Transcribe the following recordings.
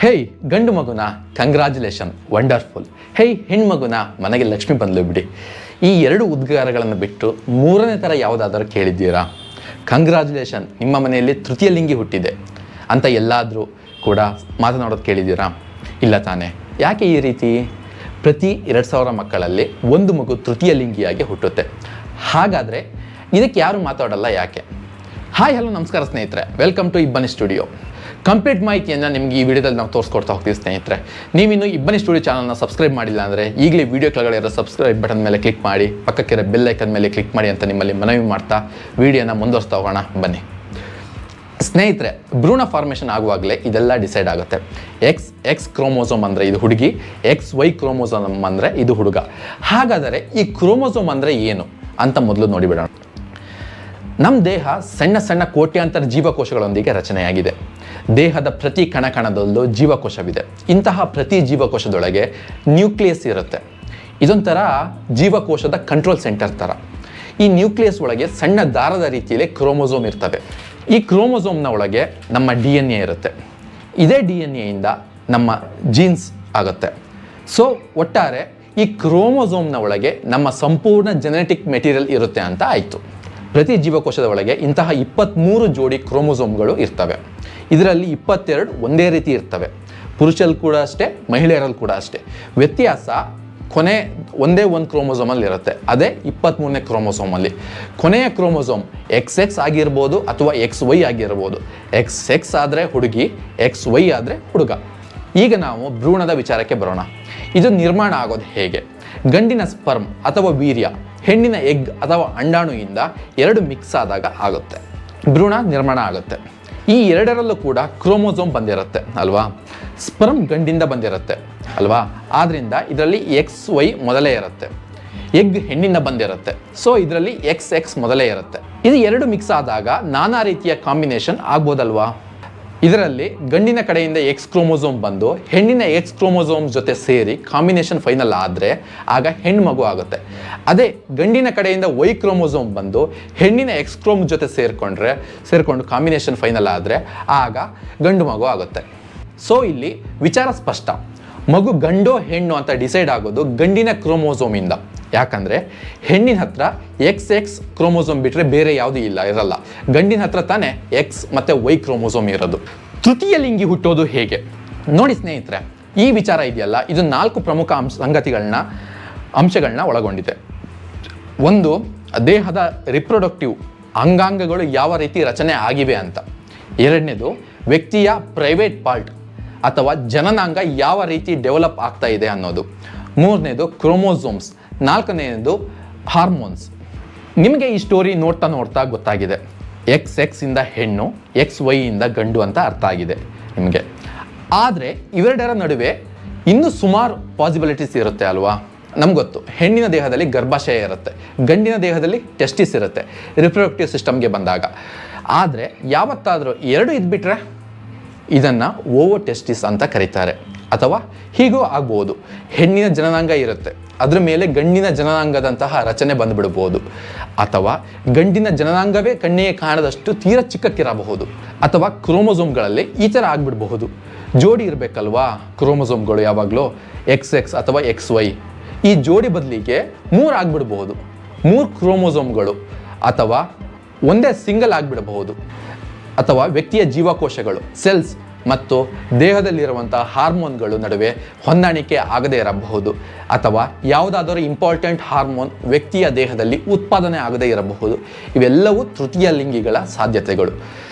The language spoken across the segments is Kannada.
ಹೇಯ್ ಗಂಡು ಮಗುನ ಕಂಗ್ರ್ಯಾಚುಲೇಷನ್ ವಂಡರ್ಫುಲ್. ಹೇಯ್ ಹೆಣ್ಮಗುನ ಮನೆಗೆ ಲಕ್ಷ್ಮಿ ಬಂದ್ಲು ಬಿಡಿ. ಈ ಎರಡು ಉದ್ಗಾರಗಳನ್ನು ಬಿಟ್ಟು ಮೂರನೇ ಥರ ಯಾವುದಾದರೂ ಕೇಳಿದ್ದೀರಾ? ಕಂಗ್ರ್ಯಾಚುಲೇಷನ್, ನಿಮ್ಮ ಮನೆಯಲ್ಲಿ ತೃತೀಯ ಲಿಂಗಿ ಹುಟ್ಟಿದೆ ಅಂತ ಎಲ್ಲಾದರೂ ಕೂಡ ಮಾತನಾಡೋದು ಕೇಳಿದ್ದೀರಾ? ಇಲ್ಲ ತಾನೇ. ಯಾಕೆ ಈ ರೀತಿ? ಪ್ರತಿ 2000 ಮಕ್ಕಳಲ್ಲಿ ಒಂದು ಮಗು ತೃತೀಯ ಲಿಂಗಿಯಾಗಿ ಹುಟ್ಟುತ್ತೆ. ಹಾಗಾದರೆ ಇದಕ್ಕೆ ಯಾರು ಮಾತಾಡಲ್ಲ ಯಾಕೆ? ಹಾಯ್ ಹಲೋ ನಮಸ್ಕಾರ ಸ್ನೇಹಿತರೆ, ವೆಲ್ಕಮ್ ಟು ಇಬ್ಬನಿ ಸ್ಟುಡಿಯೋ. ಕಂಪ್ಲೀಟ್ ಮಾಹಿತಿಯನ್ನು ನಿಮಗೆ ಈ ವಿಡಿಯೋದಲ್ಲಿ ನಾವು ತೋರಿಸ್ಕೊಡ್ತಾ ಹೋಗ್ತೀವಿ ಸ್ನೇಹಿತರೆ. ನೀವಿನ್ನು ಇಬ್ಬನಿ ಸ್ಟುಡಿಯೋ ಚಾನಲ್ನ ಸಬ್ಸ್ಕ್ರೈಬ್ ಮಾಡಿಲ್ಲ ಅಂದರೆ ಈಗಲೇ ವಿಡಿಯೋ ಕೆಳಗಡೆ ಇರೋ ಸಬ್ಸ್ಕ್ರೈಬ್ ಬಟನ್ ಮೇಲೆ ಕ್ಲಿಕ್ ಮಾಡಿ, ಪಕ್ಕಕ್ಕಿರೋ ಬೆಲ್ ಐಕನ್ ಮೇಲೆ ಕ್ಲಿಕ್ ಮಾಡಿ ಅಂತ ನಿಮ್ಮಲ್ಲಿ ಮನವಿ ಮಾಡ್ತಾ ವಿಡಿಯೋನ ಮುಂದುವರಿಸ್ತಾ ಹೋಗೋಣ ಬನ್ನಿ. ಸ್ನೇಹಿತರೆ, ಭ್ರೂಣ ಫಾರ್ಮೇಷನ್ ಆಗುವಾಗಲೇ ಇದೆಲ್ಲ ಡಿಸೈಡ್ ಆಗುತ್ತೆ. ಎಕ್ಸ್ ಕ್ರೋಮೋಸೋಮ್ ಅಂದರೆ ಇದು ಹುಡುಗಿ, XY ಕ್ರೋಮೋಸೋಮ್ ಅಂದರೆ ಇದು ಹುಡುಗ. ಹಾಗಾದರೆ ಈ ಕ್ರೋಮೋಸೋಮ್ ಅಂದರೆ ಏನು ಅಂತ ಮೊದಲು ನೋಡಿಬಿಡೋಣ. ನಮ್ಮ ದೇಹ ಸಣ್ಣ ಸಣ್ಣ ಕೋಟ್ಯಾಂತರ ಜೀವಕೋಶಗಳೊಂದಿಗೆ ರಚನೆಯಾಗಿದೆ. ದೇಹದ ಪ್ರತಿ ಕಣದಲ್ಲೂ ಜೀವಕೋಶವಿದೆ. ಇಂತಹ ಪ್ರತಿ ಜೀವಕೋಶದೊಳಗೆ ನ್ಯೂಕ್ಲಿಯಸ್ ಇರುತ್ತೆ. ಇದೊಂಥರ ಜೀವಕೋಶದ ಕಂಟ್ರೋಲ್ ಸೆಂಟರ್ ಥರ. ಈ ನ್ಯೂಕ್ಲಿಯಸ್ ಒಳಗೆ ಸಣ್ಣ ದಾರದ ರೀತಿಯಲ್ಲಿ ಕ್ರೋಮೋಸೋಮ್ ಇರ್ತವೆ. ಈ ಕ್ರೋಮೋಸೋಮ್ನ ಒಳಗೆ ನಮ್ಮ DNA ಇರುತ್ತೆ. ಇದೇ DNAಯಿಂದ ನಮ್ಮ ಜೀನ್ಸ್ ಆಗುತ್ತೆ. ಸೊ ಒಟ್ಟಾರೆ ಈ ಕ್ರೋಮೋಸೋಮ್ನ ಒಳಗೆ ನಮ್ಮ ಸಂಪೂರ್ಣ ಜೆನೆಟಿಕ್ ಮೆಟೀರಿಯಲ್ ಇರುತ್ತೆ ಅಂತ ಆಯಿತು. ಪ್ರತಿ ಜೀವಕೋಶದ ಒಳಗೆ ಇಂತಹ 23 ಜೋಡಿ ಕ್ರೋಮೋಸೋಮ್ಗಳು ಇರ್ತವೆ. ಇದರಲ್ಲಿ 22 ಒಂದೇ ರೀತಿ ಇರ್ತವೆ. ಪುರುಷರಲ್ಲಿ ಕೂಡ ಅಷ್ಟೇ, ಮಹಿಳೆಯರಲ್ಲಿ ಕೂಡ ಅಷ್ಟೇ. ವ್ಯತ್ಯಾಸ ಕೊನೆ ಒಂದೇ ಒಂದು ಕ್ರೋಮೋಸೋಮಲ್ಲಿ ಇರುತ್ತೆ. ಅದೇ 23ನೇ ಕ್ರೋಮೋಸೋಮಲ್ಲಿ. ಕೊನೆಯ ಕ್ರೋಮೋಸೋಮ್ XX ಆಗಿರ್ಬೋದು ಅಥವಾ XY ಆಗಿರ್ಬೋದು. XX ಆದರೆ ಹುಡುಗಿ, XY ಆದರೆ ಹುಡುಗ. ಈಗ ನಾವು ಭ್ರೂಣದ ವಿಚಾರಕ್ಕೆ ಬರೋಣ. ಇದು ನಿರ್ಮಾಣ ಆಗೋದು ಹೇಗೆ? ಗಂಡಿನ ಸ್ಪರ್ಮ್ ಅಥವಾ ವೀರ್ಯ ಹೆಣ್ಣಿನ ಎಗ್ ಅಥವಾ ಅಂಡಾಣುವಿಂದ ಎರಡು ಮಿಕ್ಸ್ ಆದಾಗ ಆಗುತ್ತೆ, ಭ್ರೂಣ ನಿರ್ಮಾಣ ಆಗುತ್ತೆ. ಈ ಎರಡರಲ್ಲೂ ಕೂಡ ಕ್ರೋಮೋಸೋಮ್ ಬಂದಿರುತ್ತೆ ಅಲ್ವಾ? ಸ್ಪರ್ಮ್ ಗಂಡಿಂದ ಬಂದಿರುತ್ತೆ ಅಲ್ವಾ? ಆದ್ದರಿಂದ ಇದರಲ್ಲಿ XY ಮೊದಲೇ ಇರುತ್ತೆ. ಎಗ್ ಹೆಣ್ಣಿಂದ ಬಂದಿರುತ್ತೆ. ಸೊ ಇದರಲ್ಲಿ XX ಮೊದಲೇ ಇರುತ್ತೆ. ಇದು ಎರಡು ಮಿಕ್ಸ್ ಆದಾಗ ನಾನಾ ರೀತಿಯ ಕಾಂಬಿನೇಷನ್ ಆಗ್ಬೋದಲ್ವಾ? ಇದರಲ್ಲಿ ಗಂಡಿನ ಕಡೆಯಿಂದ X ಕ್ರೋಮೋಸೋಮ್ ಬಂದು ಹೆಣ್ಣಿನ X ಕ್ರೋಮೋಸೋಮ್ ಜೊತೆ ಸೇರಿ ಕಾಂಬಿನೇಷನ್ ಫೈನಲ್ ಆದರೆ ಆಗ ಹೆಣ್ಣು ಮಗು ಆಗುತ್ತೆ. ಅದೇ ಗಂಡಿನ ಕಡೆಯಿಂದ Y ಕ್ರೋಮೋಸೋಮ್ ಬಂದು ಹೆಣ್ಣಿನ X ಕ್ರೋಮ್ ಜೊತೆ ಸೇರಿಕೊಂಡು ಕಾಂಬಿನೇಷನ್ ಫೈನಲ್ ಆದರೆ ಆಗ ಗಂಡು ಮಗು ಆಗುತ್ತೆ. ಸೊ ಇಲ್ಲಿ ವಿಚಾರ ಸ್ಪಷ್ಟ. ಮಗು ಗಂಡೋ ಹೆಣ್ಣು ಅಂತ ಡಿಸೈಡ್ ಆಗೋದು ಗಂಡಿನ ಕ್ರೋಮೋಸೋಮಿಂದ. ಯಾಕಂದರೆ ಹೆಣ್ಣಿನ ಹತ್ರ XX ಕ್ರೋಮೋಸೋಮ್ ಬಿಟ್ಟರೆ ಬೇರೆ ಯಾವುದೂ ಇರಲ್ಲ. ಗಂಡಿನ ಹತ್ರ ತಾನೇ X ಮತ್ತು Y ಕ್ರೋಮೋಸೋಮ್ ಇರೋದು. ತೃತೀಯ ಲಿಂಗಿ ಹುಟ್ಟೋದು ಹೇಗೆ ನೋಡಿ ಸ್ನೇಹಿತರೆ. ಈ ವಿಚಾರ ಇದೆಯಲ್ಲ, ಇದು 4 ಪ್ರಮುಖ ಅಂಶಗಳನ್ನ ಒಳಗೊಂಡಿದೆ. ಒಂದು, ದೇಹದ ರಿಪ್ರೊಡಕ್ಟಿವ್ ಅಂಗಾಂಗಗಳು ಯಾವ ರೀತಿ ರಚನೆ ಆಗಿವೆ ಅಂತ. ಎರಡನೇದು, ವ್ಯಕ್ತಿಯ ಪ್ರೈವೇಟ್ ಪಾರ್ಟ್ ಅಥವಾ ಜನನಾಂಗ ಯಾವ ರೀತಿ ಡೆವಲಪ್ ಆಗ್ತಾ ಇದೆ ಅನ್ನೋದು. ಮೂರನೇದು ಕ್ರೋಮೋಸೋಮ್ಸ್. ನಾಲ್ಕನೇದು ಹಾರ್ಮೋನ್ಸ್. ನಿಮಗೆ ಈ ಸ್ಟೋರಿ ನೋಡ್ತಾ ಗೊತ್ತಾಗಿದೆ. XX ಇಂದ ಹೆಣ್ಣು, XY ಇಂದ ಗಂಡು ಅಂತ ಅರ್ಥ ಆಗಿದೆ ನಿಮಗೆ. ಆದರೆ ಇವೆರಡರ ನಡುವೆ ಇನ್ನೂ ಸುಮಾರು ಪಾಸಿಬಿಲಿಟೀಸ್ ಇರುತ್ತೆ ಅಲ್ವಾ? ನಮ್ಗೆ ಗೊತ್ತು, ಹೆಣ್ಣಿನ ದೇಹದಲ್ಲಿ ಗರ್ಭಾಶಯ ಇರುತ್ತೆ, ಗಂಡಿನ ದೇಹದಲ್ಲಿ ಟೆಸ್ಟಿಸ್ ಇರುತ್ತೆ ರಿಪ್ರೊಡಕ್ಟಿವ್ ಸಿಸ್ಟಮ್ಗೆ ಬಂದಾಗ. ಆದರೆ ಯಾವತ್ತಾದರೂ ಎರಡು ಇದ್ಬಿಟ್ರೆ ಇದನ್ನು ಓವೋಟೆಸ್ಟಿಸ್ ಅಂತ ಕರೀತಾರೆ. ಅಥವಾ ಹೀಗೂ ಆಗ್ಬೋದು, ಹೆಣ್ಣಿನ ಜನನಾಂಗ ಇರುತ್ತೆ, ಅದರ ಮೇಲೆ ಗಂಡಿನ ಜನನಾಂಗದಂತಹ ರಚನೆ ಬಂದುಬಿಡ್ಬೋದು. ಅಥವಾ ಗಂಡಿನ ಜನನಾಂಗವೇ ಕಣ್ಣಿಗೆ ಕಾಣದಷ್ಟು ತೀರ ಚಿಕ್ಕಕ್ಕಿರಬಹುದು. ಅಥವಾ ಕ್ರೋಮೋಸೋಮ್ಗಳಲ್ಲಿ ಈ ಥರ ಆಗಿಬಿಡಬಹುದು. ಜೋಡಿ ಇರಬೇಕಲ್ವಾ ಕ್ರೋಮೋಸೋಮ್ಗಳು ಯಾವಾಗಲೂ, XX ಅಥವಾ XY. ಈ ಜೋಡಿ ಬದಲಿಗೆ 3 ಆಗಿಬಿಡ್ಬಹುದು. 3 ಕ್ರೋಮೋಸೋಮ್ಗಳು ಅಥವಾ ಒಂದೇ ಸಿಂಗಲ್ ಆಗಿಬಿಡಬಹುದು. ಅಥವಾ ವ್ಯಕ್ತಿಯ ಜೀವಕೋಶಗಳು ಸೆಲ್ಸ್ ಮತ್ತು ದೇಹದಲ್ಲಿರುವಂಥ ಹಾರ್ಮೋನ್ಗಳು ನಡುವೆ ಹೊಂದಾಣಿಕೆ ಆಗದೇ ಇರಬಹುದು. ಅಥವಾ ಯಾವುದಾದರೂ ಇಂಪಾರ್ಟೆಂಟ್ ಹಾರ್ಮೋನ್ ವ್ಯಕ್ತಿಯ ದೇಹದಲ್ಲಿ ಉತ್ಪಾದನೆ ಆಗದೇ ಇರಬಹುದು. ಇವೆಲ್ಲವೂ ತೃತೀಯ ಲಿಂಗಿಗಳ ಸಾಧ್ಯತೆಗಳು.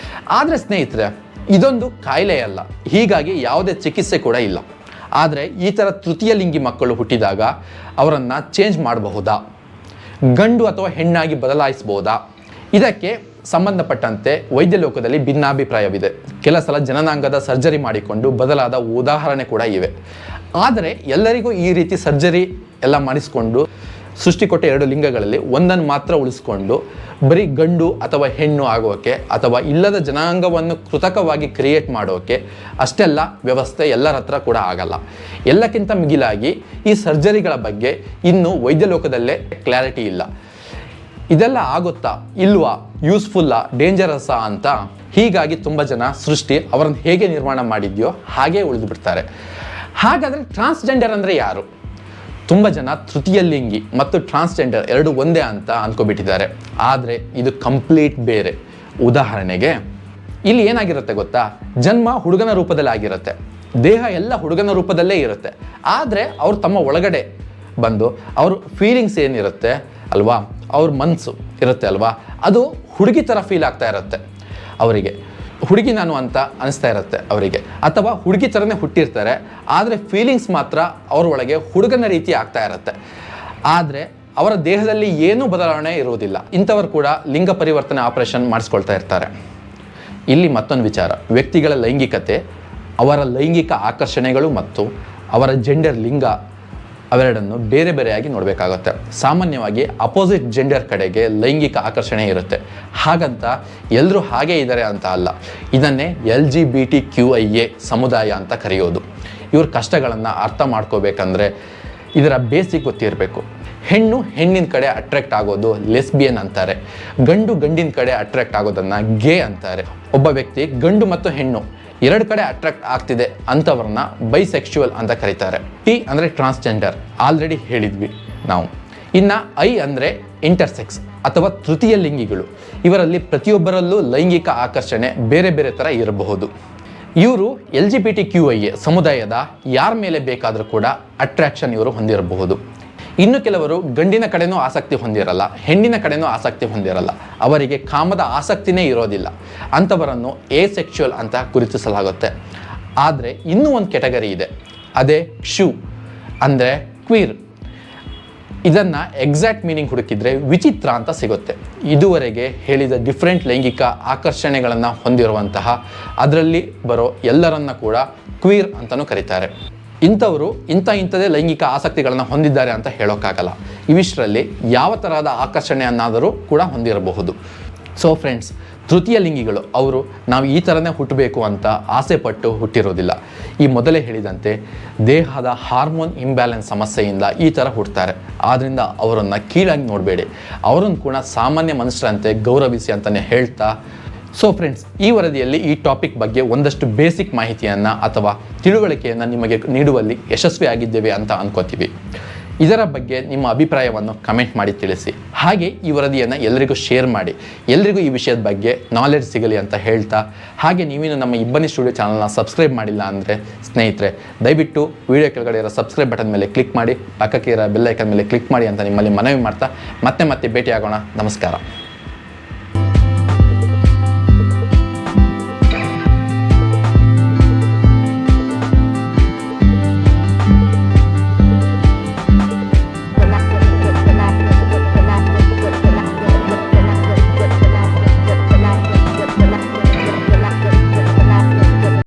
ಆದರೆ ಸ್ನೇಹಿತರೆ, ಇದೊಂದು ಕಾಯಿಲೆಯಲ್ಲ, ಹೀಗಾಗಿ ಯಾವುದೇ ಚಿಕಿತ್ಸೆ ಕೂಡ ಇಲ್ಲ. ಆದರೆ ಈ ಥರ ತೃತೀಯ ಲಿಂಗಿ ಮಕ್ಕಳು ಹುಟ್ಟಿದಾಗ ಅವರನ್ನು ಚೇಂಜ್ ಮಾಡಬಹುದಾ? ಗಂಡು ಅಥವಾ ಹೆಣ್ಣಾಗಿ ಬದಲಾಯಿಸಬಹುದಾ? ಇದಕ್ಕೆ ಸಂಬಂಧಪಟ್ಟಂತೆ ವೈದ್ಯ ಲೋಕದಲ್ಲಿ ಭಿನ್ನಾಭಿಪ್ರಾಯವಿದೆ. ಕೆಲ ಸಲ ಜನನಾಂಗದ ಸರ್ಜರಿ ಮಾಡಿಕೊಂಡು ಬದಲಾದ ಉದಾಹರಣೆ ಕೂಡ ಇವೆ. ಆದರೆ ಎಲ್ಲರಿಗೂ ಈ ರೀತಿ ಸರ್ಜರಿ ಎಲ್ಲ ಮಾಡಿಸ್ಕೊಂಡು ಸೃಷ್ಟಿ ಕೊಟ್ಟ 2 ಲಿಂಗಗಳಲ್ಲಿ ಒಂದನ್ನು ಮಾತ್ರ ಉಳಿಸ್ಕೊಂಡು ಬರೀ ಗಂಡು ಅಥವಾ ಹೆಣ್ಣು ಆಗೋಕೆ ಅಥವಾ ಇಲ್ಲದ ಜನಾಂಗವನ್ನು ಕೃತಕವಾಗಿ ಕ್ರಿಯೇಟ್ ಮಾಡೋಕೆ ಅಷ್ಟೆಲ್ಲ ವ್ಯವಸ್ಥೆ ಎಲ್ಲರ ಹತ್ರ ಕೂಡ ಆಗಲ್ಲ. ಎಲ್ಲಕ್ಕಿಂತ ಮಿಗಿಲಾಗಿ ಈ ಸರ್ಜರಿಗಳ ಬಗ್ಗೆ ಇನ್ನೂ ವೈದ್ಯ ಲೋಕದಲ್ಲೇ ಕ್ಲಾರಿಟಿ ಇಲ್ಲ. ಇದೆಲ್ಲ ಆಗುತ್ತಾ ಇಲ್ವಾ, ಯೂಸ್ಫುಲ್ಲಾ, ಡೇಂಜರಸ್ಸಾ ಅಂತ ಹೀಗಾಗಿ ತುಂಬ ಜನ ಸೃಷ್ಟಿ ಅವರನ್ನು ಹೇಗೆ ನಿರ್ಮಾಣ ಮಾಡಿದ್ಯೋ ಹಾಗೇ ಉಳಿದು ಬಿಡ್ತಾರೆ. ಹಾಗಾದರೆ ಟ್ರಾನ್ಸ್ಜೆಂಡರ್ ಅಂದರೆ ಯಾರು? ತುಂಬ ಜನ ತೃತೀಯ ಲಿಂಗಿ ಮತ್ತು ಟ್ರಾನ್ಸ್ಜೆಂಡರ್ ಎರಡು ಒಂದೇ ಅಂತ ಅಂದ್ಕೊಬಿಟ್ಟಿದ್ದಾರೆ. ಆದರೆ ಇದು ಕಂಪ್ಲೀಟ್ ಬೇರೆ. ಉದಾಹರಣೆಗೆ ಇಲ್ಲಿ ಏನಾಗಿರುತ್ತೆ ಗೊತ್ತಾ, ಜನ್ಮ ಹುಡುಗನ ರೂಪದಲ್ಲಿ ಆಗಿರುತ್ತೆ, ದೇಹ ಎಲ್ಲ ಹುಡುಗನ ರೂಪದಲ್ಲೇ ಇರುತ್ತೆ. ಆದರೆ ಅವ್ರು ತಮ್ಮ ಒಳಗಡೆ ಬಂದು ಅವ್ರ ಫೀಲಿಂಗ್ಸ್ ಏನಿರುತ್ತೆ ಅಲ್ವಾ, ಅವ್ರ ಮನಸ್ಸು ಇರುತ್ತೆ ಅಲ್ವಾ, ಅದು ಹುಡುಗಿ ಥರ ಫೀಲ್ ಆಗ್ತಾ ಇರುತ್ತೆ ಅವರಿಗೆ. ಹುಡುಗಿ ನಾನು ಅಂತ ಅನಿಸ್ತಾ ಇರುತ್ತೆ ಅವರಿಗೆ, ಅಥವಾ ಹುಡುಗಿ ಥರನೇ ಹುಟ್ಟಿರ್ತಾರೆ, ಆದರೆ ಫೀಲಿಂಗ್ಸ್ ಮಾತ್ರ ಅವ್ರ ಒಳಗೆ ಹುಡುಗನ ರೀತಿ ಆಗ್ತಾ ಇರುತ್ತೆ. ಆದರೆ ಅವರ ದೇಹದಲ್ಲಿ ಏನೂ ಬದಲಾವಣೆ ಇರುವುದಿಲ್ಲ. ಇಂಥವರು ಕೂಡ ಲಿಂಗ ಪರಿವರ್ತನೆ ಆಪರೇಷನ್ ಮಾಡಿಸ್ಕೊಳ್ತಾ ಇರ್ತಾರೆ. ಇಲ್ಲಿ ಮತ್ತೊಂದು ವಿಚಾರ, ವ್ಯಕ್ತಿಗಳ ಲೈಂಗಿಕತೆ, ಅವರ ಲೈಂಗಿಕ ಆಕರ್ಷಣೆಗಳು ಮತ್ತು ಅವರ ಜೆಂಡರ್ ಲಿಂಗ ಅವೆರಡನ್ನು ಬೇರೆ ಬೇರೆಯಾಗಿ ನೋಡಬೇಕಾಗುತ್ತೆ. ಸಾಮಾನ್ಯವಾಗಿ ಅಪೋಸಿಟ್ ಜೆಂಡರ್ ಕಡೆಗೆ ಲೈಂಗಿಕ ಆಕರ್ಷಣೆ ಇರುತ್ತೆ. ಹಾಗಂತ ಎಲ್ಲರೂ ಹಾಗೇ ಇದ್ದಾರೆ ಅಂತ ಅಲ್ಲ. ಇದನ್ನೇ LGBTQIA ಸಮುದಾಯ ಅಂತ ಕರೆಯೋದು. ಇವ್ರ ಕಷ್ಟಗಳನ್ನು ಅರ್ಥ ಮಾಡ್ಕೋಬೇಕಂದ್ರೆ ಇದರ ಬೇಸಿಕ್ ಗೊತ್ತಿರಬೇಕು. ಹೆಣ್ಣು ಹೆಣ್ಣಿನ ಕಡೆ ಅಟ್ರಾಕ್ಟ್ ಆಗೋದು ಲೆಸ್ಬಿಯನ್ ಅಂತಾರೆ. ಗಂಡು ಗಂಡಿನ ಕಡೆ ಅಟ್ರಾಕ್ಟ್ ಆಗೋದನ್ನು ಗೇ ಅಂತಾರೆ. ಒಬ್ಬ ವ್ಯಕ್ತಿ ಗಂಡು ಮತ್ತು ಹೆಣ್ಣು ಎರಡು ಕಡೆ ಅಟ್ರಾಕ್ಟ್ ಆಗ್ತಿದೆ ಅಂಥವ್ರನ್ನ ಬೈಸೆಕ್ಶುವಲ್ ಅಂತ ಕರೀತಾರೆ. T ಅಂದರೆ ಟ್ರಾನ್ಸ್ಜೆಂಡರ್, ಆಲ್ರೆಡಿ ಹೇಳಿದ್ವಿ ನಾವು. ಇನ್ನು I ಅಂದರೆ ಇಂಟರ್ಸೆಕ್ಸ್ ಅಥವಾ ತೃತೀಯ ಲಿಂಗಿಗಳು. ಇವರಲ್ಲಿ ಪ್ರತಿಯೊಬ್ಬರಲ್ಲೂ ಲೈಂಗಿಕ ಆಕರ್ಷಣೆ ಬೇರೆ ಬೇರೆ ಥರ ಇರಬಹುದು. ಇವರು LGBTQIA ಸಮುದಾಯದ ಯಾರ ಮೇಲೆ ಬೇಕಾದರೂ ಕೂಡ ಅಟ್ರಾಕ್ಷನ್ ಇವರು ಹೊಂದಿರಬಹುದು. ಇನ್ನು ಕೆಲವರು ಗಂಡಿನ ಕಡೆನೂ ಆಸಕ್ತಿ ಹೊಂದಿರಲ್ಲ, ಹೆಣ್ಣಿನ ಕಡೆನೂ ಆಸಕ್ತಿ ಹೊಂದಿರಲ್ಲ, ಅವರಿಗೆ ಕಾಮದ ಆಸಕ್ತಿನೇ ಇರೋದಿಲ್ಲ. ಅಂಥವರನ್ನು ಎಸೆಕ್ಶುವಲ್ ಅಂತ ಗುರುತಿಸಲಾಗುತ್ತೆ. ಆದರೆ ಇನ್ನೂ ಒಂದು ಕೆಟಗರಿ ಇದೆ, ಅದೇ ಕ್ಷು ಅಂದರೆ ಕ್ವೀರ್. ಇದನ್ನು ಎಕ್ಸಾಕ್ಟ್ ಮೀನಿಂಗ್ ಹುಡುಕಿದ್ರೆ ವಿಚಿತ್ರ ಅಂತ ಸಿಗುತ್ತೆ. ಇದುವರೆಗೆ ಹೇಳಿದ ಡಿಫ್ರೆಂಟ್ ಲೈಂಗಿಕ ಆಕರ್ಷಣೆಗಳನ್ನು ಹೊಂದಿರುವಂತಹ ಅದರಲ್ಲಿ ಬರೋ ಎಲ್ಲರನ್ನ ಕೂಡ ಕ್ವೀರ್ ಅಂತಲೂ ಕರೀತಾರೆ. ಇಂಥವರು ಇಂಥದೇ ಲೈಂಗಿಕ ಆಸಕ್ತಿಗಳನ್ನು ಹೊಂದಿದ್ದಾರೆ ಅಂತ ಹೇಳೋಕ್ಕಾಗಲ್ಲ. ಇವಿಷ್ಟರಲ್ಲಿ ಯಾವ ತರಹದ ಆಕರ್ಷಣೆಯನ್ನಾದರೂ ಕೂಡ ಹೊಂದಿರಬಹುದು. ಸೊ ಫ್ರೆಂಡ್ಸ್, ತೃತೀಯ ಲಿಂಗಿಗಳು ಅವರು ನಾವು ಈ ಥರನೇ ಹುಟ್ಟಬೇಕು ಅಂತ ಆಸೆ ಪಟ್ಟು ಹುಟ್ಟಿರೋದಿಲ್ಲ. ಈ ಮೊದಲೇ ಹೇಳಿದಂತೆ ದೇಹದ ಹಾರ್ಮೋನ್ ಇಂಬ್ಯಾಲೆನ್ಸ್ ಸಮಸ್ಯೆಯಿಂದ ಈ ಥರ ಹುಡ್ತಾರೆ. ಆದ್ದರಿಂದ ಅವರನ್ನು ಕೀಳಾಗಿ ನೋಡಬೇಡಿ, ಅವರನ್ನು ಕೂಡ ಸಾಮಾನ್ಯ ಮನುಷ್ಯರಂತೆ ಗೌರವಿಸಿ ಅಂತಲೇ ಹೇಳ್ತಾ, ಸೊ ಫ್ರೆಂಡ್ಸ್, ಈ ವರದಿಯಲ್ಲಿ ಈ ಟಾಪಿಕ್ ಬಗ್ಗೆ ಒಂದಷ್ಟು ಬೇಸಿಕ್ ಮಾಹಿತಿಯನ್ನು ಅಥವಾ ತಿಳುವಳಿಕೆಯನ್ನು ನಿಮಗೆ ನೀಡುವಲ್ಲಿ ಯಶಸ್ವಿಯಾಗಿದ್ದೇವೆ ಅಂತ ಅನ್ಕೋತೀವಿ. ಇದರ ಬಗ್ಗೆ ನಿಮ್ಮ ಅಭಿಪ್ರಾಯವನ್ನು ಕಮೆಂಟ್ ಮಾಡಿ ತಿಳಿಸಿ. ಹಾಗೆ ಈ ವರದಿಯನ್ನು ಎಲ್ಲರಿಗೂ ಶೇರ್ ಮಾಡಿ, ಎಲ್ಲರಿಗೂ ಈ ವಿಷಯದ ಬಗ್ಗೆ ನಾಲೆಡ್ಜ್ ಸಿಗಲಿ ಅಂತ ಹೇಳ್ತಾ, ಹಾಗೆ ನೀವೇನು ನಮ್ಮ ಇಬ್ಬನಿ ಸ್ಟುಡಿಯೋ ಚಾನಲ್ನ ಸಬ್ಸ್ಕ್ರೈಬ್ ಮಾಡಿಲ್ಲ ಅಂದರೆ ಸ್ನೇಹಿತರೆ ದಯವಿಟ್ಟು ವಿಡಿಯೋ ಕೆಳಗಡೆ ಇರೋ ಸಬ್ಸ್ಕ್ರೈಬ್ ಬಟನ್ ಮೇಲೆ ಕ್ಲಿಕ್ ಮಾಡಿ, ಪಕ್ಕಕ್ಕೆ ಇರೋ ಬೆಲ್ ಐಕನ್ ಮೇಲೆ ಕ್ಲಿಕ್ ಮಾಡಿ ಅಂತ ನಿಮ್ಮಲ್ಲಿ ಮನವಿ ಮಾಡ್ತಾ ಮತ್ತೆ ಭೇಟಿಯಾಗೋಣ. ನಮಸ್ಕಾರ.